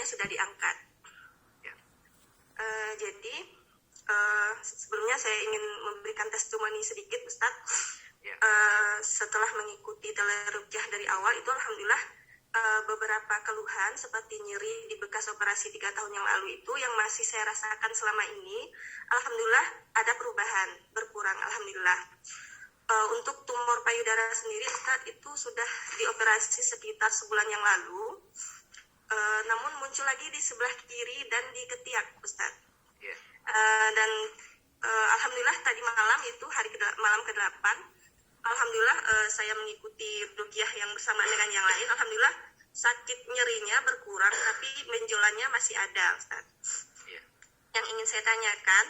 rukyahnya sudah diangkat. Ya. Jadi sebelumnya saya ingin memberikan testimoni sedikit, Ustadz. Ya. Setelah mengikuti telerukyah dari awal itu alhamdulillah beberapa keluhan seperti nyeri di bekas operasi 3 tahun yang lalu itu yang masih saya rasakan selama ini, alhamdulillah ada perubahan, berkurang alhamdulillah. Untuk tumor payudara sendiri Ustadz itu sudah dioperasi sekitar sebulan yang lalu, namun muncul lagi di sebelah kiri dan di ketiak Ustadz. Yeah. Dan alhamdulillah tadi malam itu malam ke-8, alhamdulillah saya mengikuti rukyah yang bersama dengan yang lain, alhamdulillah sakit nyerinya berkurang tapi benjolannya masih ada Ustadz. Yeah. Yang ingin saya tanyakan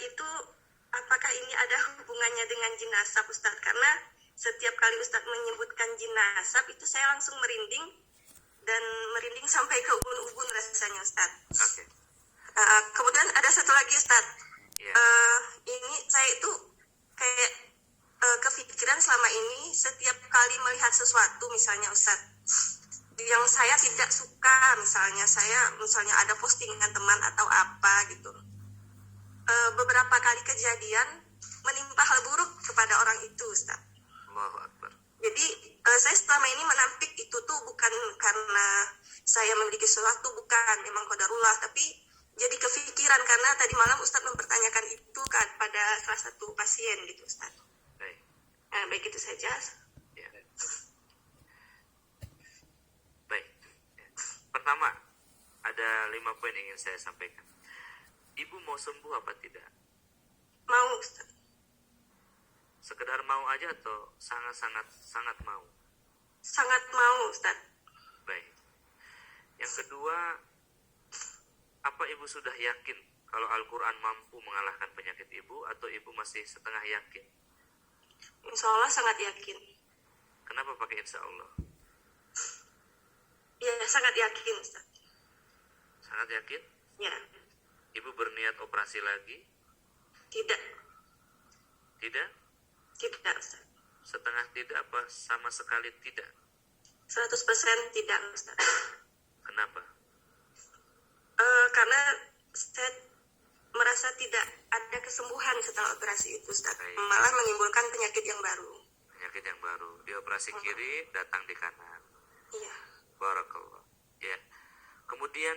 itu apakah ini ada hubungannya dengan jin nasab Ustadz? Karena setiap kali Ustadz menyebutkan jin nasab itu saya langsung merinding dan merinding sampai ke ubun-ubun rasanya Ustadz. Okay. Kemudian ada satu lagi Ustadz. Yeah. Ini saya itu kayak kepikiran selama ini setiap kali melihat sesuatu misalnya Ustadz yang saya tidak suka, misalnya ada postingan teman atau apa gitu, beberapa kali kejadian menimpa hal buruk kepada orang itu Ustaz. Allahu Akbar. Jadi saya selama ini menampik itu tuh bukan karena saya memiliki sesuatu, bukan, memang qadarullah, tapi jadi kepikiran karena tadi malam Ustaz mempertanyakan itu pada salah satu pasien gitu Ustaz. Baik. Baik itu saja. Ya. Baik. Ya. Pertama, ada 5 poin yang ingin saya sampaikan. Ibu mau sembuh apa tidak? Mau Ustaz. Sekedar mau aja atau sangat mau? Sangat mau Ustaz. Baik. Yang kedua, apa ibu sudah yakin kalau Al-Quran mampu mengalahkan penyakit ibu atau ibu masih setengah yakin? Insya Allah sangat yakin. Kenapa pakai insya Allah? Ya, sangat yakin Ustaz. Sangat yakin? Ya. Ibu berniat operasi lagi? Tidak. Tidak? Tidak Ustaz. Setengah tidak apa sama sekali tidak? 100% tidak Ustaz. Kenapa? Karena saya merasa tidak ada kesembuhan setelah operasi itu Ustaz. Malah menimbulkan penyakit yang baru. Penyakit yang baru. Di operasi kiri datang di kanan. Iya. Barakallah. Ya. Kemudian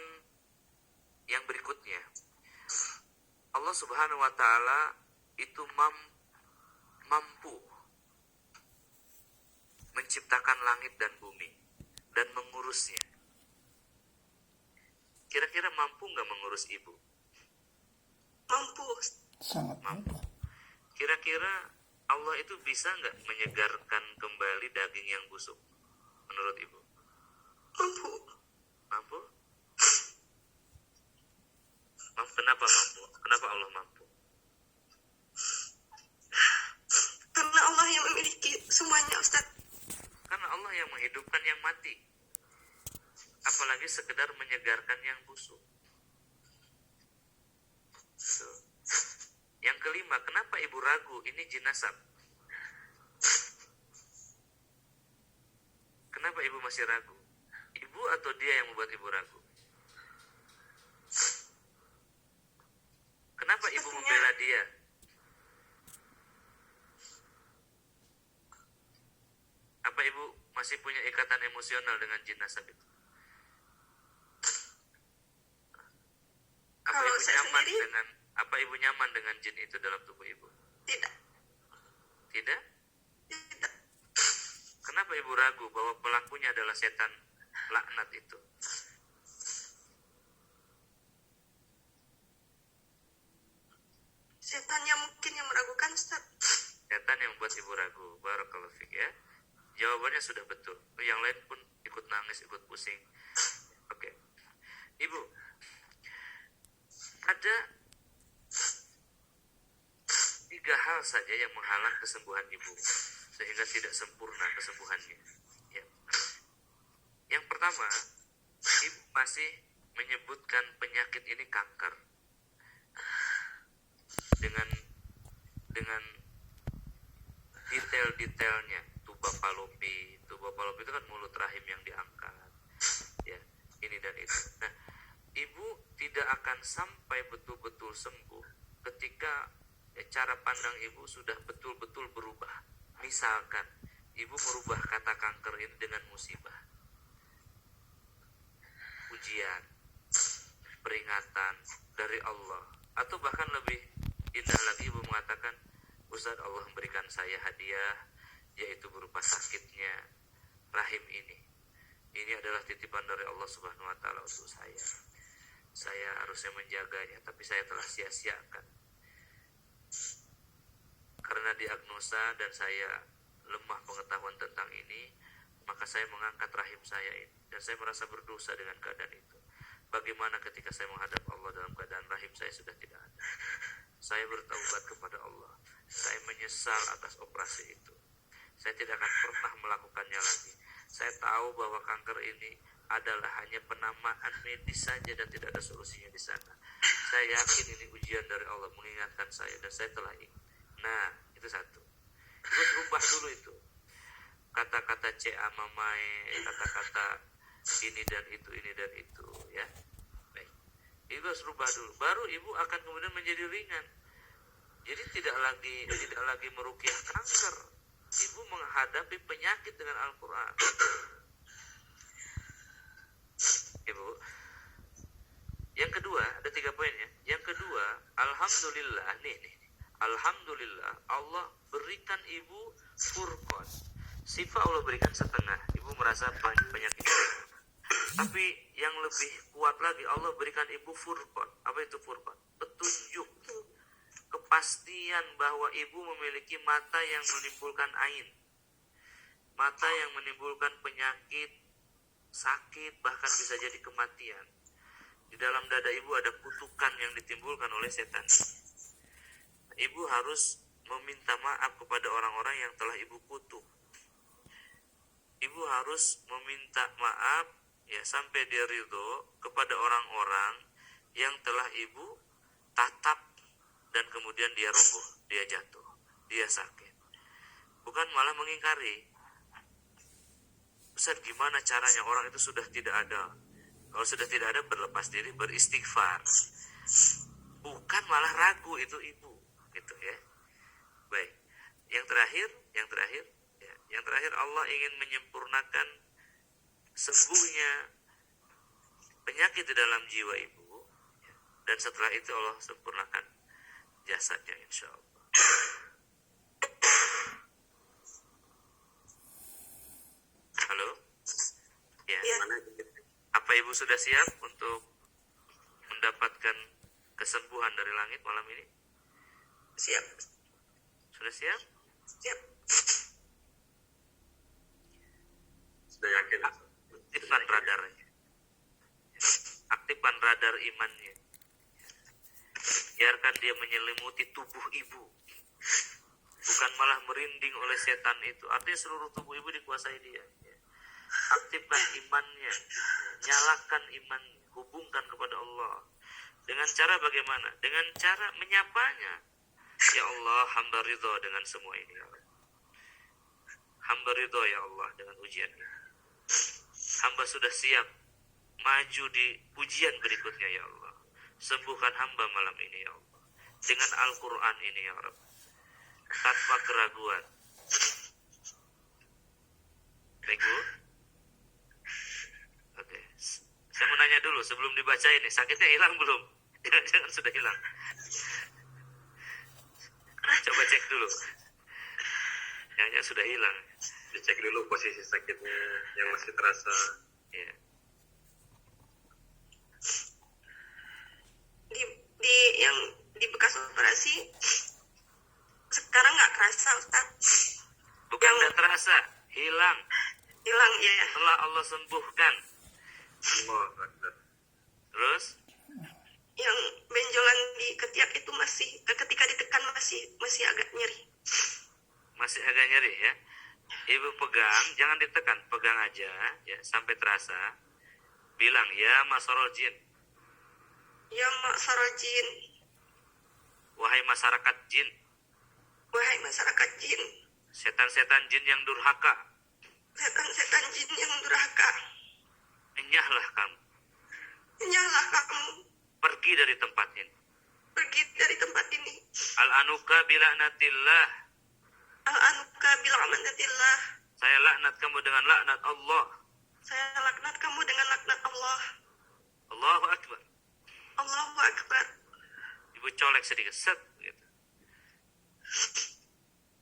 yang berikutnya, Allah Subhanahu wa taala itu mampu menciptakan langit dan bumi dan mengurusnya. Kira-kira mampu nggak mengurus ibu? Mampu. Sangat mampu. Kira-kira Allah itu bisa nggak menyegarkan kembali daging yang busuk? Menurut ibu? Mampu. Mampu? Kenapa mampu? Kenapa Allah mampu? Karena Allah yang memiliki semuanya Ustaz. Karena Allah yang menghidupkan yang mati. Apalagi sekedar menyegarkan yang busuk. So. Yang kelima, kenapa ibu ragu ini jin nasab? Kenapa ibu masih ragu? Ibu atau dia yang membuat ibu ragu? Kenapa ibu membela dia? Apa ibu masih punya ikatan emosional dengan jin nasab itu? Apa ibu nyaman dengan jin itu dalam tubuh ibu? Tidak. Tidak? Tidak. Kenapa ibu ragu bahwa pelakunya adalah setan laknat itu? Setannya mungkin yang meragukan Ustaz. Setan yang membuat ibu ragu. Barakallahu fiik ya. Jawabannya sudah betul. Yang lain pun ikut nangis, ikut pusing. Oke. Ibu, ada 3 hal saja yang menghalang kesembuhan ibu sehingga tidak sempurna kesembuhannya. Ya. Yang pertama, ibu masih menyebutkan penyakit ini kanker dengan detail-detailnya. Tuba Falopi itu kan mulut rahim yang diangkat, ya, ini dan itu. akan sampai betul-betul sembuh ketika cara pandang ibu sudah betul-betul berubah. Misalkan ibu merubah kata kanker ini dengan musibah, ujian, peringatan dari Allah, atau bahkan lebih indah lagi ibu mengatakan, Ustaz, Allah memberikan saya hadiah, yaitu berupa sakitnya rahim ini. Ini adalah titipan dari Allah Subhanahu wa Ta'ala untuk saya. Saya harusnya menjaganya, tapi saya telah sia-siakan. Karena diagnosa dan saya lemah pengetahuan tentang ini, maka saya mengangkat rahim saya ini, dan saya merasa berdosa dengan keadaan itu. Bagaimana ketika saya menghadap Allah dalam keadaan rahim saya sudah tidak ada? Saya bertaubat kepada Allah. Saya menyesal atas operasi itu. Saya tidak akan pernah melakukannya lagi. Saya tahu bahwa kanker ini adalah hanya penamaan medis saja dan tidak ada solusinya di sana. Saya yakin ini ujian dari Allah mengingatkan saya, dan saya telah ingat. Nah, itu satu. Terus rubah dulu itu. Kata-kata mamae, kata-kata ini dan itu, ya. Baik. Ibu harus rubah dulu. Baru ibu akan kemudian menjadi ringan. Jadi tidak lagi meruqyah kanker. Ibu menghadapi penyakit dengan Al-Quran. Ibu, yang kedua, ada 3 poin ya. Yang kedua, alhamdulillah, nih. Alhamdulillah, Allah berikan ibu furqan. Sifat Allah berikan setengah. Ibu merasa penyakit. Tapi yang lebih kuat lagi, Allah berikan ibu furqan. Apa itu furqan? Petunjuk. Kepastian bahwa ibu memiliki mata yang menimbulkan ain. Mata yang menimbulkan penyakit, sakit, bahkan bisa jadi kematian. Di dalam dada ibu ada kutukan yang ditimbulkan oleh setan. Ibu harus meminta maaf kepada orang-orang yang telah ibu kutuk. Ibu harus meminta maaf ya sampai dia ridho kepada orang-orang yang telah ibu tatap dan kemudian dia roboh, dia jatuh, dia sakit. Bukan malah mengingkari. Ustaz, gimana caranya? Orang itu sudah tidak ada. Kalau sudah tidak ada, berlepas diri, beristighfar. Bukan malah ragu itu ibu, gitu ya. Baik. Yang terakhir Allah ingin menyempurnakan sembuhnya penyakit di dalam jiwa ibu, dan setelah itu Allah sempurnakan jasadnya, insya Allah. Halo? Ya. Apa ibu sudah siap untuk mendapatkan kesembuhan dari langit malam ini? Siap. Sudah siap? Siap. Sudah yakin? Aktifkan radarnya. Aktifkan radar imannya. Biarkan dia menyelimuti tubuh ibu. Bukan malah merinding oleh setan itu. Artinya seluruh tubuh ibu dikuasai dia. Aktifkan imannya. Nyalakan imannya. Hubungkan kepada Allah. Dengan cara bagaimana? Dengan cara menyapanya. Ya Allah, hamba ridho dengan semua ini. Hamba ridho ya Allah dengan ujian ini. Hamba sudah siap maju di ujian berikutnya ya Allah. Sembuhkan hamba malam ini ya Allah. Dengan Al-Quran ini ya Rabb. Tanpa keraguan. Baik Bu? Oke. Saya mau nanya dulu sebelum dibaca ini. Sakitnya hilang belum? Jangan sudah hilang. Coba cek dulu. Jangan sudah hilang. Dicek dulu posisi sakitnya yang masih terasa. Ya. Di bekas operasi sekarang nggak kerasa, Ustaz. Bukan nggak terasa, hilang Ya. setelah Allah sembuhkan. Allah Akbar. Terus Yang benjolan di ketiak itu masih ketika ditekan masih agak nyeri. masih agak nyeri ya. Ibu pegang, jangan ditekan, pegang aja ya sampai terasa. Bilang ya masarul jin, Ya masyarakat jin, wahai masyarakat jin, wahai masyarakat jin, setan-setan jin yang durhaka, setan-setan jin yang durhaka, enyahlah kamu, nyala kamu, pergi pergi dari tempat ini. Pergi dari tempat ini. Al-anuka bila'natillah. Al-anuka bil'amanatillah. Saya laknat kamu dengan laknat Allah. Saya laknat kamu dengan laknat Allah. Allahu Akbar. Allahu Akbar. Ibu colek sedikit, set gitu.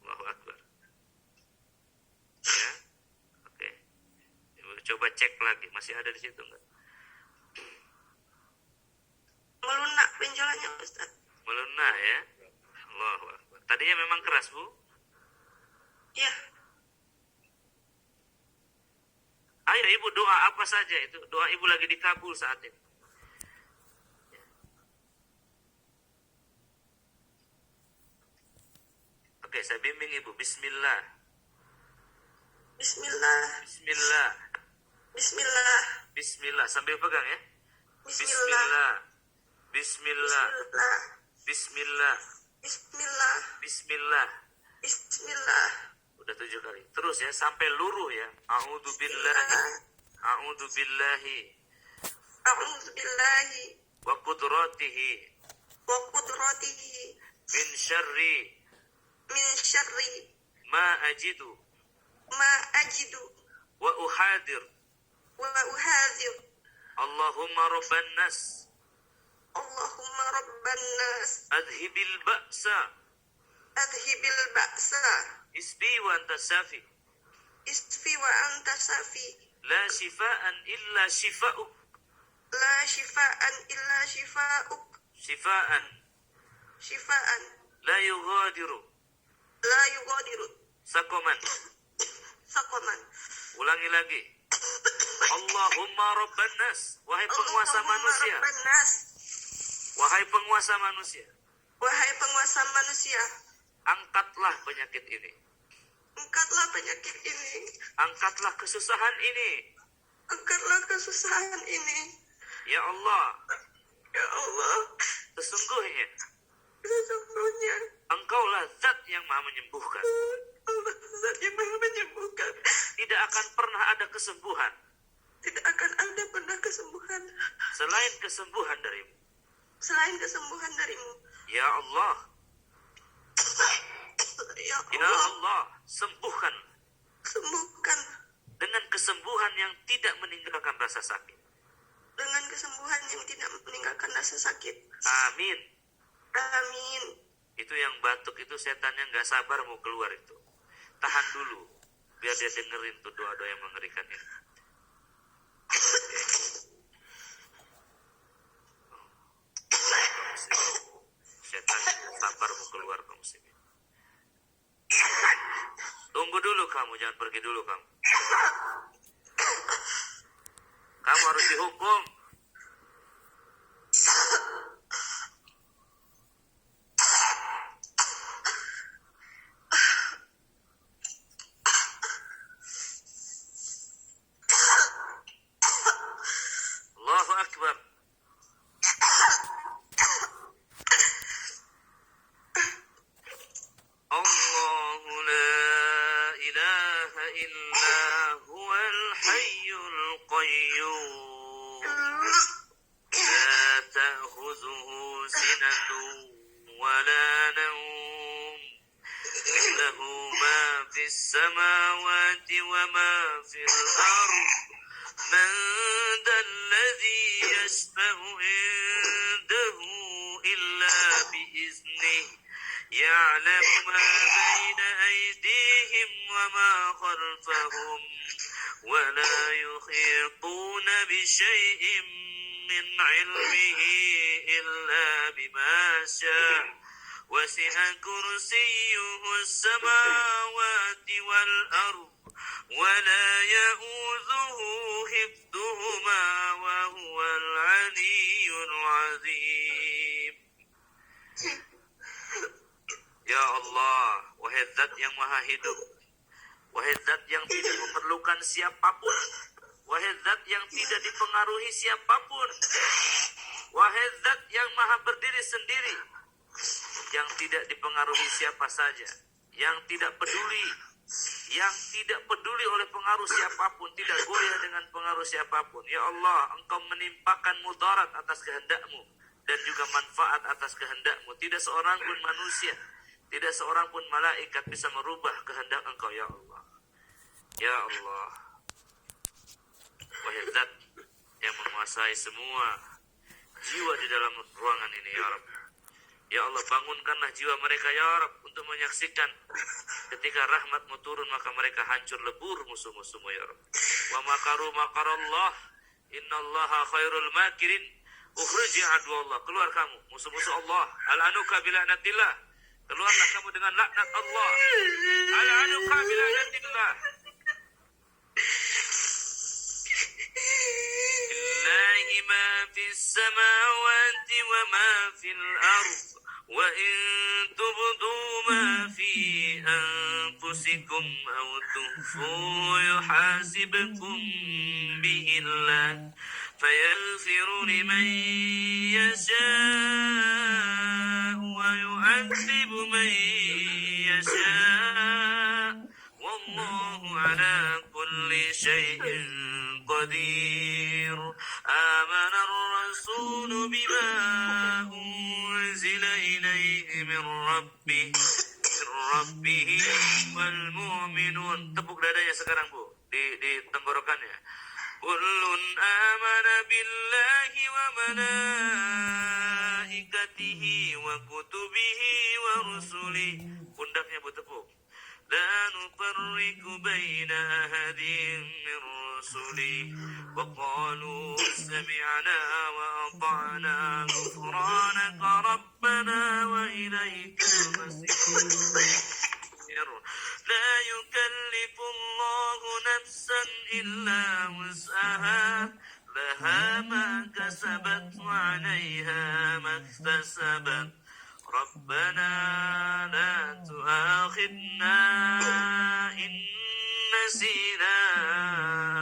Allahu Akbar. Ya, oke. Ibu coba cek lagi, masih ada di situ enggak? Melunak benjolannya, Ustaz. Melunak ya. Allahu Akbar. Tadinya memang keras, Bu? Ya. Ayo ibu doa apa saja itu. Doa ibu lagi dikabul saat ini. Oke, saya bimbing ibu. Bismillah. Bismillah. Bismillah. Bismillah. Bismillah. Sambil pegang ya. Bismillah. Bismillah. Bismillah. Bismillah. Bismillah. Bismillah. Bismillah. Udah 7 kali. Terus ya sampai luruh ya. A'udzu billahi. A'udzu billahi. A'udzu billahi Wa qudratihi. wa qudratihi Min syarri. min syarri Ma ajidu. ma ajidu Wa uhadir. wa uhadir. Allahumma rabban nas. Allahumma rabban nas Adhibil ba'sa. adhibil ba'sa Isbi wa anta safi. isfi wa anta safi. La shifaan illa shifa'uk. La shifaan illa shifa'uk. Shifaan. Shifaan La yughadiru. la yughadiru Sakoman. saqaman. Ulangi lagi. Allahumma rabban nas. Wahai penguasa Allahumma manusia. rabban nas. Wahai penguasa manusia. Wahai penguasa manusia, Angkatlah penyakit ini. angkatlah penyakit ini. Angkatlah kesusahan ini. Angkatlah kesusahan ini. Ya Allah. Ya Allah, Sesungguhnya. sesungguhnya Engkaulah zat yang maha menyembuhkan. Allah zat yang maha menyembuhkan. Tidak akan pernah ada kesembuhan. Tidak akan ada pernah kesembuhan Selain kesembuhan darimu. selain kesembuhan darimu. Ya Allah. Ya Ya Allah, Allah. Sembuhkan. sembuhkan Dengan kesembuhan yang tidak meninggalkan rasa sakit. dengan kesembuhan yang tidak meninggalkan rasa sakit. Amin. Amin. Itu yang batuk itu setannya nggak sabar mau keluar itu. Tahan dulu. Biar dia dengerin tuh doa-doa yang mengerikan ini. Setan sabar mau keluar kamu sini. Tunggu dulu kamu, jangan pergi dulu kamu. Kamu harus dihukum. Allahu Akbar. Allahu la ilaha illa huwal hayyul qayyum. La ta'khuzuhu sinatun wa la nawm. Lahu ma fis samawati wa ma fil ardh. من ذا الذي يشفع عنده إلا بإذنه يعلم ما بين أيديهم وما خلفهم ولا يحيطون بشيء من علمه إلا بما شاء وسع كرسيه السماوات والأرض ولا يؤوذه حفظهما وهو العلي العظيم. Ya Allah, wahai zat yang maha hidup, wahai zat yang tidak memerlukan siapapun, wahai zat yang tidak dipengaruhi siapapun, wahai zat yang maha berdiri sendiri, yang tidak dipengaruhi siapa saja, yang tidak peduli oleh pengaruh siapapun, tidak goyah dengan pengaruh siapapun. Ya Allah, Engkau menimpakan mudarat atas kehendak-Mu, dan juga manfaat atas kehendak-Mu. Tidak seorang pun manusia, tidak seorang pun malaikat bisa merubah kehendak Engkau, ya Allah. Ya Allah, wahai Zat yang menguasai semua jiwa di dalam ruangan ini, ya Rabb. Ya Allah, bangunkanlah jiwa mereka, ya Rabb, untuk menyaksikan ketika rahmat-Mu turun, maka mereka hancur lebur musuh-musuh-Mu, ya Rabb. Wa makaru makarallah, innallaha khairul makirin. Ukhruji aduallah, keluar kamu, musuh-musuh Allah. Al-anuka bila'natillah, keluarlah kamu dengan laknat Allah. Al-anuka bila'natillah. Lillahi ma fis samawati wa ma fil ard. وإن تبدوا ما في أنفسكم أو تخفوا يحاسبكم به الله فيغفر لمن يشاء ويعذب من يشاء والله على كل شيء قدير. آمن الرسول بما أنزل إليه من ربه والمؤمنون. Tepuk dadanya sekarang, Bu, di tenggorokannya. Kullun amana billahi wa malaikatihi wa kutubihi wa rusulihi. Pundaknya, Bu, tepuk. La nufarriqu baina ahadin min rusuli wa qalu sami'na wa ata'na ghufranaka rabbana wa ilaikal masir. La yukallifu Allahu nafsan illa wus'aha laha ma kasabat wa 'alayha ma iktasabat. ربنا لا تؤاخذنا إن نسينا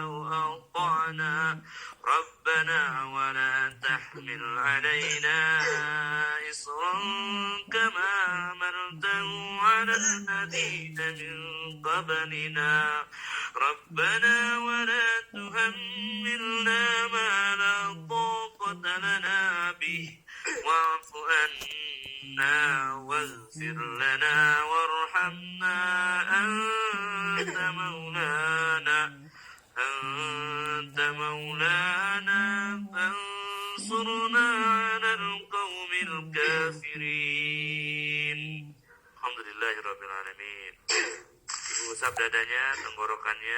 أو أخطأنا ربنا ولا تحمل علينا إصرا كما حملته على الذين من قبلنا ربنا ولا تحملنا ما لا طاقة لنا به واعف عنا واغفر لنا وارحمنا أنت مولانا فانصرنا على القوم الكافرين. Alhamdulillahirabbil alamin. Ibu usap dadanya, tenggorokannya.